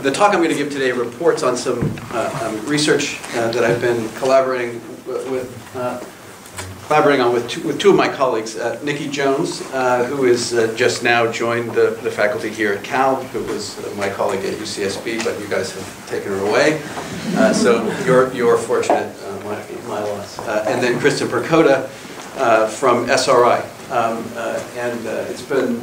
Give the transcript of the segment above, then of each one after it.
The talk I'm going to give today reports on some research that I've been collaborating on with two of my colleagues, Nikki Jones, who is just now joined the faculty here at Cal, who was my colleague at UCSB, but you guys have taken her away. So you're fortunate, my loss. And then Kristen Percoda from SRI. And it's been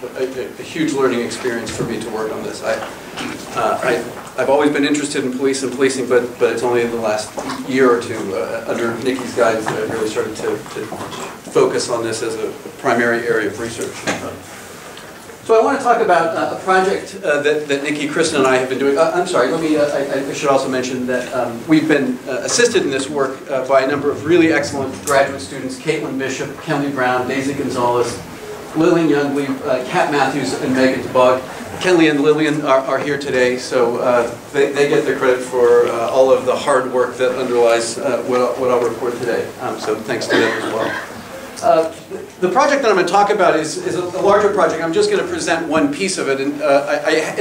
a huge learning experience for me to work on this. I've always been interested in police and policing, but it's only in the last year or two, under Nikki's guidance, that I really started to focus on this as a primary area of research. So I want to talk about a project that Nikki, Kristen, and I have been doing. I'm sorry, I should also mention that we've been assisted in this work by a number of really excellent graduate students: Caitlin Bishop, Kenley Brown, Daisy Gonzalez, Lillian Youngleaf, Kat Matthews, and Megan DeBog. Kenley and Lillian are here today, so they get the credit for all of the hard work that underlies what I'll report today. So thanks to them as well. The project that I'm going to talk about is a larger project. I'm just going to present one piece of it. And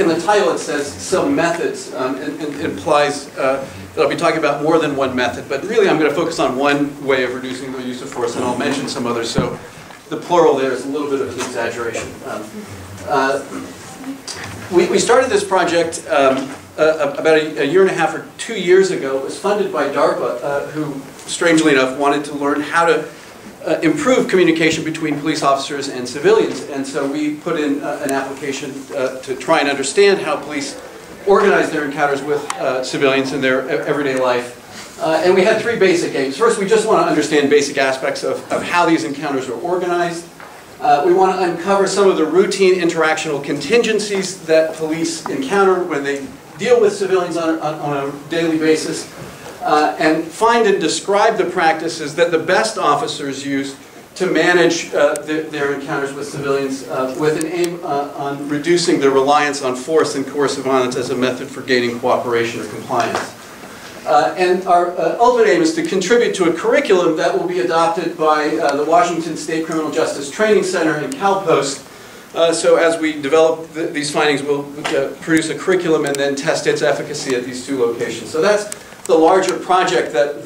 in the title it says some methods. It implies that I'll be talking about more than one method. But really I'm going to focus on one way of reducing the use of force, and I'll mention some others. So the plural there is a little bit of an exaggeration. We started this project about a year and a half or 2 years ago. It was funded by DARPA, who, strangely enough, wanted to learn how to improve communication between police officers and civilians. And so we put in an application to try and understand how police organize their encounters with civilians in their everyday life. And we had three basic aims. First, we just want to understand basic aspects of how these encounters are organized. We want to uncover some of the routine interactional contingencies that police encounter when they deal with civilians on a daily basis, and find and describe the practices that the best officers use to manage their encounters with civilians, with an aim on reducing the reliance on force and coercive violence as a method for gaining cooperation or compliance. And our ultimate aim is to contribute to a curriculum that will be adopted by the Washington State Criminal Justice Training Center and CalPost. So as we develop these findings, we'll produce a curriculum and then test its efficacy at these two locations. So that's the larger project that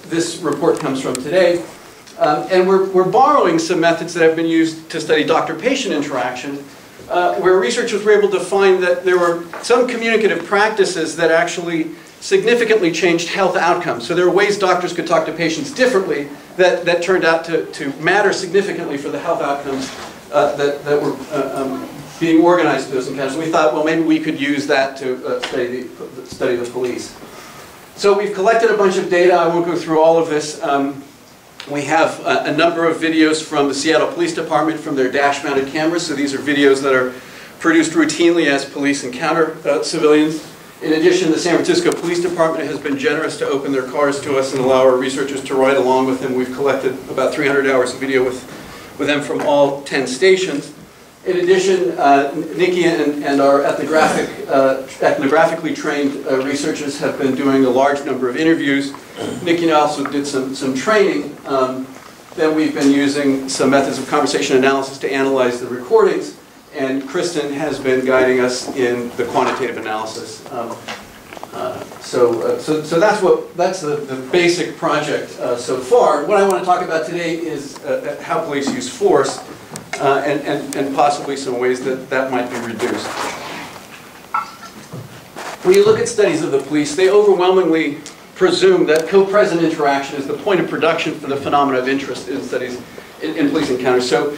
this report comes from today. And we're borrowing some methods that have been used to study doctor-patient interaction, where researchers were able to find that there were some communicative practices that actually significantly changed health outcomes. So there are ways doctors could talk to patients differently that turned out to matter significantly for the health outcomes that were being organized through those encounters. We thought, well, maybe we could use that to study the police. So we've collected a bunch of data. I won't go through all of this. We have a number of videos from the Seattle Police Department from their dash-mounted cameras. So these are videos that are produced routinely as police encounter civilians. In addition, the San Francisco Police Department has been generous to open their cars to us and allow our researchers to ride along with them. We've collected about 300 hours of video with them from all 10 stations. In addition, Nikki and our ethnographically trained researchers have been doing a large number of interviews. Nikki also did some training. Then we've been using some methods of conversation analysis to analyze the recordings. And Kristen has been guiding us in the quantitative analysis. So that's the basic project so far. What I want to talk about today is how police use force, and possibly some ways that might be reduced. When you look at studies of the police, they overwhelmingly presume that co-present interaction is the point of production for the phenomena of interest in studies in police encounters. So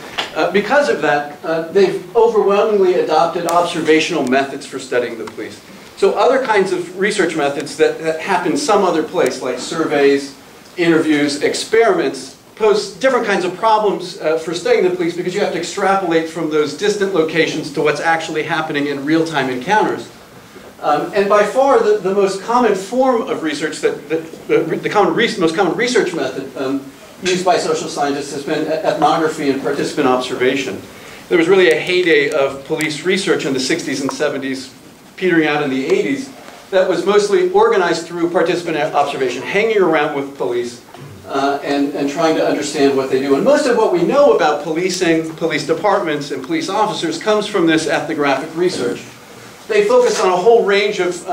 because of that, they've overwhelmingly adopted observational methods for studying the police. So other kinds of research methods that happen some other place, like surveys, interviews, experiments, pose different kinds of problems for studying the police, because you have to extrapolate from those distant locations to what's actually happening in real-time encounters. And by far, the most common form of research, most common research method used by social scientists has been ethnography and participant observation. There was really a heyday of police research in the 60s and 70s, petering out in the 80s, that was mostly organized through participant observation, hanging around with police and trying to understand what they do. And most of what we know about policing, police departments, and police officers comes from this ethnographic research. They focus on a whole range of,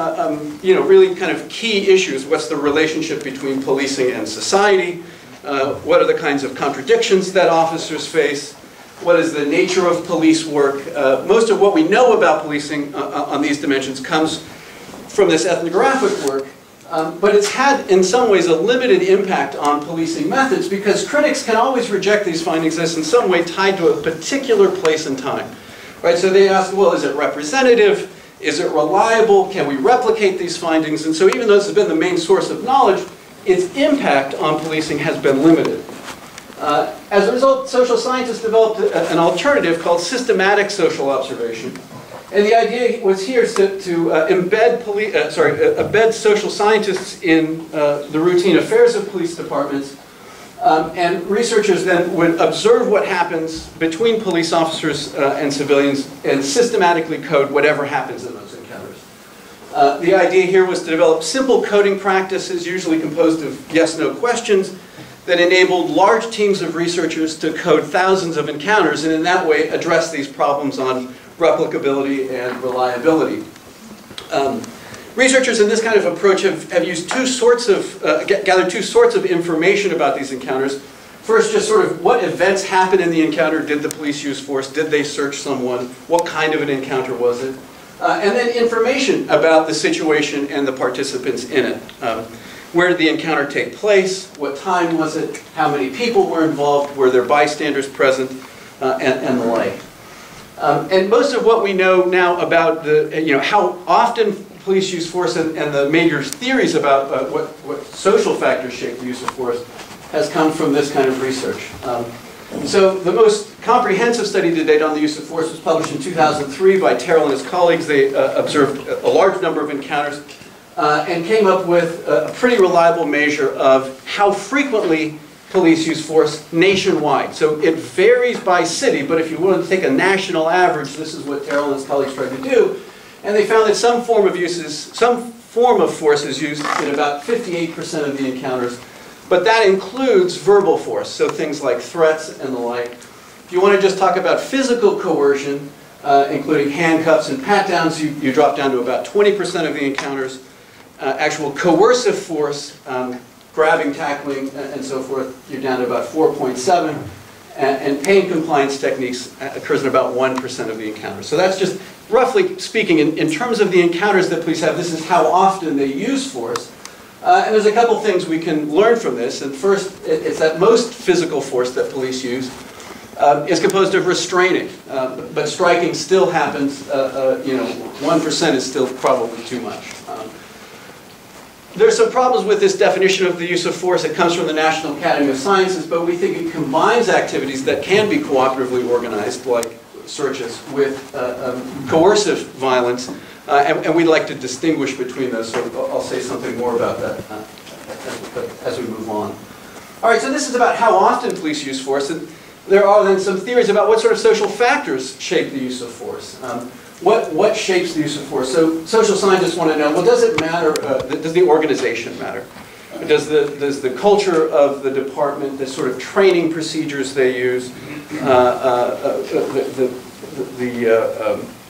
really kind of key issues. What's the relationship between policing and society? What are the kinds of contradictions that officers face? What is the nature of police work? Most of what we know about policing on these dimensions comes from this ethnographic work, but it's had, in some ways, a limited impact on policing methods because critics can always reject these findings as in some way tied to a particular place and time. Right? So they ask, well, is it representative? Is it reliable? Can we replicate these findings? And so even though this has been the main source of knowledge, its impact on policing has been limited. As a result, social scientists developed an alternative called systematic social observation. And the idea was here to embed social scientists in the routine affairs of police departments. And researchers then would observe what happens between police officers and civilians and systematically code whatever happens in those encounters. The idea here was to develop simple coding practices, usually composed of yes-no questions, that enabled large teams of researchers to code thousands of encounters and in that way address these problems on replicability and reliability. Researchers in this kind of approach have used gathered two sorts of information about these encounters. First, just sort of what events happened in the encounter. Did the police use force? Did they search someone? What kind of an encounter was it? And then information about the situation and the participants in it. Where did the encounter take place? What time was it? How many people were involved? Were there bystanders present? And the like. And most of what we know now about how often police use force and the major theories about what social factors shape the use of force has come from this kind of research. So the most comprehensive study to date on the use of force was published in 2003 by Terrell and his colleagues. They observed a large number of encounters and came up with a pretty reliable measure of how frequently police use force nationwide. So it varies by city, but if you wanted to take a national average, this is what Terrell and his colleagues tried to do. And they found that some form of force is used in about 58% of the encounters, but that includes verbal force, so things like threats and the like. If you want to just talk about physical coercion, including handcuffs and pat-downs, you drop down to about 20% of the encounters. Actual coercive force, grabbing, tackling, and so forth, you're down to about 4.7. And pain compliance techniques occurs in about 1% of the encounters. So that's just, roughly speaking, in terms of the encounters that police have, this is how often they use force. And there's a couple things we can learn from this. And first, it's that most physical force that police use is composed of restraining. But striking still happens, 1% is still probably too much. There's some problems with this definition of the use of force. It comes from the National Academy of Sciences, but we think it combines activities that can be cooperatively organized, like searches, with coercive violence, and we'd like to distinguish between those, so I'll say something more about that as we move on. All right, so this is about how often police use force, and there are then some theories about what sort of social factors shape the use of force. What shapes the use of force? So social scientists want to know, well, does it matter, does the organization matter? Does the culture of the department, the sort of training procedures they use, the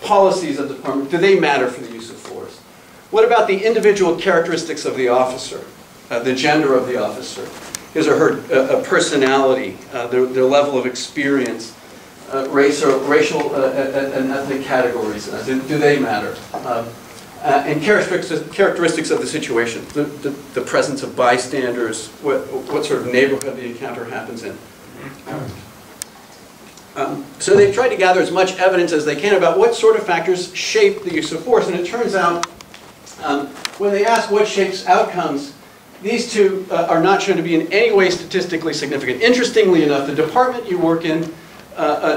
policies of the department, do they matter for the use of force? What about the individual characteristics of the officer, the gender of the officer, his or her personality, their level of experience, racial and ethnic categories, do they matter? And characteristics of the situation, the presence of bystanders, what sort of neighborhood the encounter happens in. So they've tried to gather as much evidence as they can about what sort of factors shape the use of force, and it turns out when they ask what shapes outcomes, these two are not shown to be in any way statistically significant. Interestingly enough, the department you work in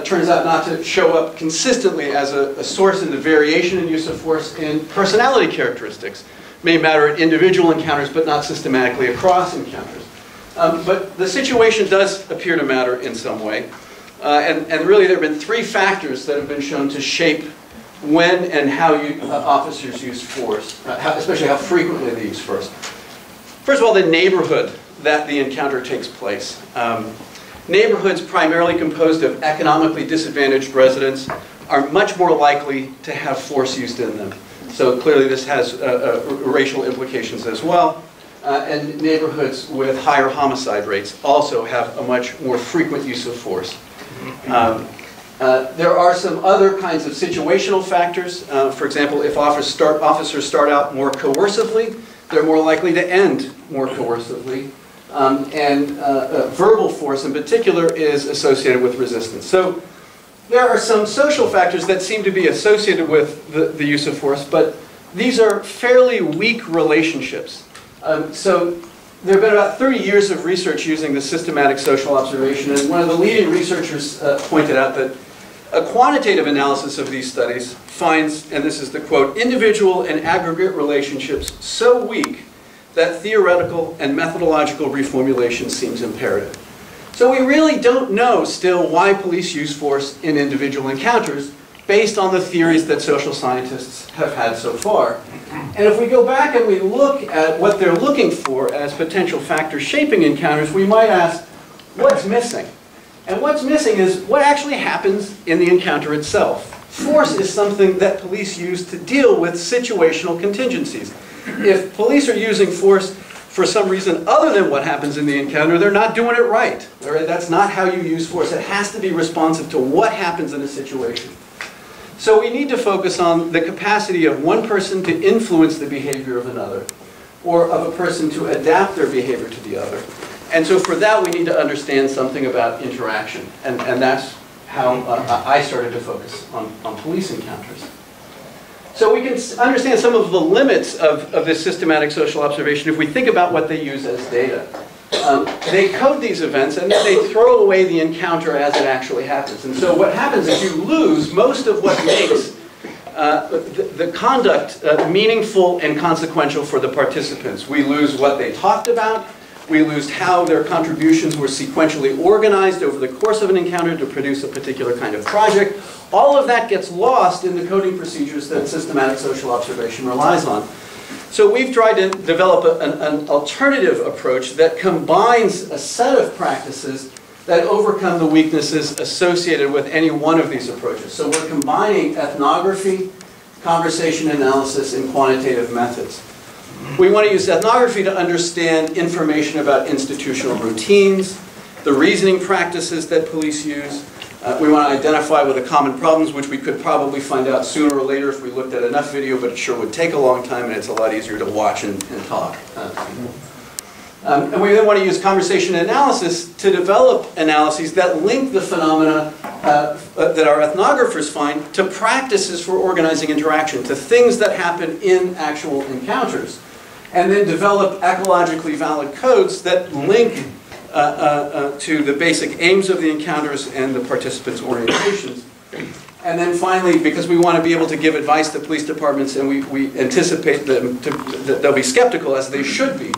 turns out not to show up consistently as a source in the variation in use of force in personality characteristics. May matter in individual encounters, but not systematically across encounters. But the situation does appear to matter in some way. And really there have been three factors that have been shown to shape when and how officers use force, especially how frequently they use force. First of all, the neighborhood that the encounter takes place. Neighborhoods primarily composed of economically disadvantaged residents are much more likely to have force used in them. So clearly this has racial implications as well. And neighborhoods with higher homicide rates also have a much more frequent use of force. There are some other kinds of situational factors. For example, if officers start out more coercively, they're more likely to end more coercively. Verbal force in particular is associated with resistance. So there are some social factors that seem to be associated with the use of force, but these are fairly weak relationships. So there have been about 30 years of research using the systematic social observation, and one of the leading researchers pointed out that a quantitative analysis of these studies finds, and this is the quote, individual and aggregate relationships so weak that theoretical and methodological reformulation seems imperative. So we really don't know still why police use force in individual encounters based on the theories that social scientists have had so far. And if we go back and we look at what they're looking for as potential factors shaping encounters, we might ask, what's missing? And what's missing is what actually happens in the encounter itself. Force is something that police use to deal with situational contingencies. If police are using force for some reason other than what happens in the encounter, they're not doing it right. That's not how you use force. It has to be responsive to what happens in a situation. So we need to focus on the capacity of one person to influence the behavior of another, or of a person to adapt their behavior to the other. And so for that, we need to understand something about interaction. And that's how I started to focus on police encounters. So we can understand some of the limits of this systematic social observation if we think about what they use as data. They code these events and then they throw away the encounter as it actually happens. And so what happens is you lose most of what makes the conduct meaningful and consequential for the participants. We lose what they talked about. We lose how their contributions were sequentially organized over the course of an encounter to produce a particular kind of project. All of that gets lost in the coding procedures that systematic social observation relies on. So we've tried to develop an alternative approach that combines a set of practices that overcome the weaknesses associated with any one of these approaches. So we're combining ethnography, conversation analysis, and quantitative methods. We want to use ethnography to understand information about institutional routines, the reasoning practices that police use. We want to identify with the common problems, which we could probably find out sooner or later if we looked at enough video, but it sure would take a long time, and it's a lot easier to watch and talk. And we then want to use conversation analysis to develop analyses that link the phenomena that our ethnographers find to practices for organizing interaction, to things that happen in actual encounters. And then develop ecologically valid codes that link to the basic aims of the encounters and the participants' orientations. And then finally, because we want to be able to give advice to police departments and we anticipate them that they'll be skeptical, as they should be,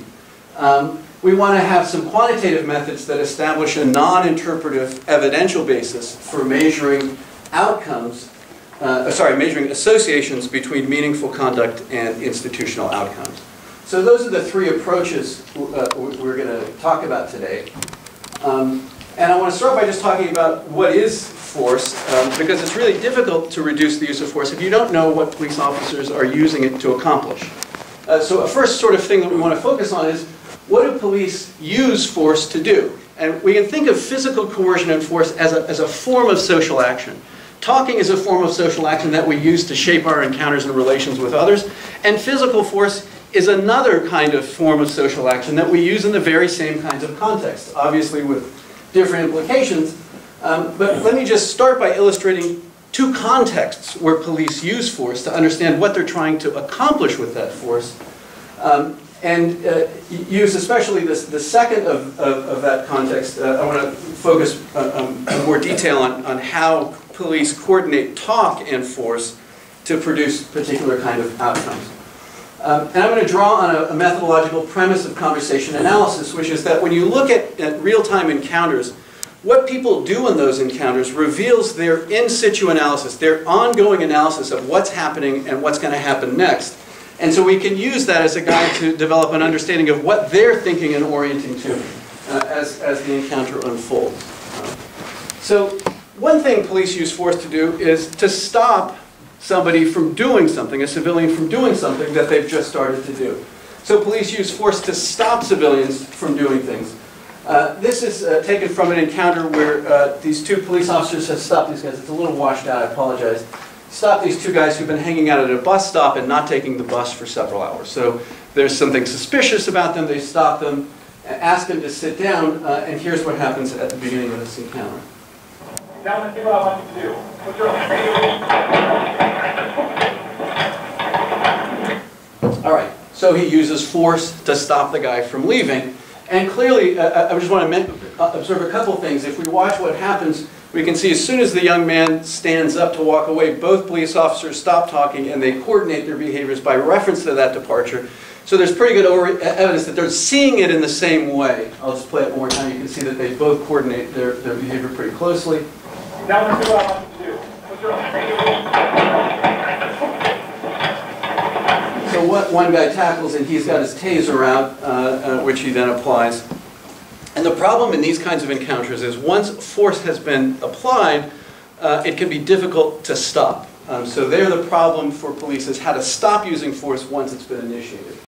we want to have some quantitative methods that establish a non-interpretive evidential basis for measuring outcomes, measuring associations between meaningful conduct and institutional outcomes. So those are the three approaches we're going to talk about today. And I want to start by just talking about what is force, because it's really difficult to reduce the use of force if you don't know what police officers are using it to accomplish. So a first sort of thing that we want to focus on is, what do police use force to do? And we can think of physical coercion and force as a form of social action. Talking is a form of social action that we use to shape our encounters and relations with others. And physical force is another kind of form of social action that we use in the very same kinds of contexts, obviously with different implications. But let me just start by illustrating two contexts where police use force to understand what they're trying to accomplish with that force. And use especially the second of that context. I want to focus in more detail on how police coordinate talk and force to produce particular kind of outcomes. And I'm going to draw on a methodological premise of conversation analysis, which is that when you look at real-time encounters, what people do in those encounters reveals their in-situ analysis, their ongoing analysis of what's happening and what's going to happen next. And so we can use that as a guide to develop an understanding of what they're thinking and orienting to as the encounter unfolds. So one thing police use force to do is to stop somebody from doing something, a civilian from doing something that they've just started to do. So police use force to stop civilians from doing things. This is taken from an encounter where these two police officers have stopped these guys. It's a little washed out, I apologize. Stopped these two guys who've been hanging out at a bus stop and not taking the bus for several hours. So there's something suspicious about them. They stop them, ask them to sit down, and here's what happens at the beginning of this encounter. Now let's see what I want you to do. Put your All right, so he uses force to stop the guy from leaving. And clearly, I just want to observe a couple things. If we watch what happens, we can see as soon as the young man stands up to walk away, both police officers stop talking and they coordinate their behaviors by reference to that departure. So there's pretty good evidence that they're seeing it in the same way. I'll just play it one more time. You can see that they both coordinate their behavior pretty closely. Now let's see what I want you to do. Put your So what one guy tackles, and he's got his taser out, which he then applies. And the problem in these kinds of encounters is once force has been applied, it can be difficult to stop. So there the problem for police is how to stop using force once it's been initiated.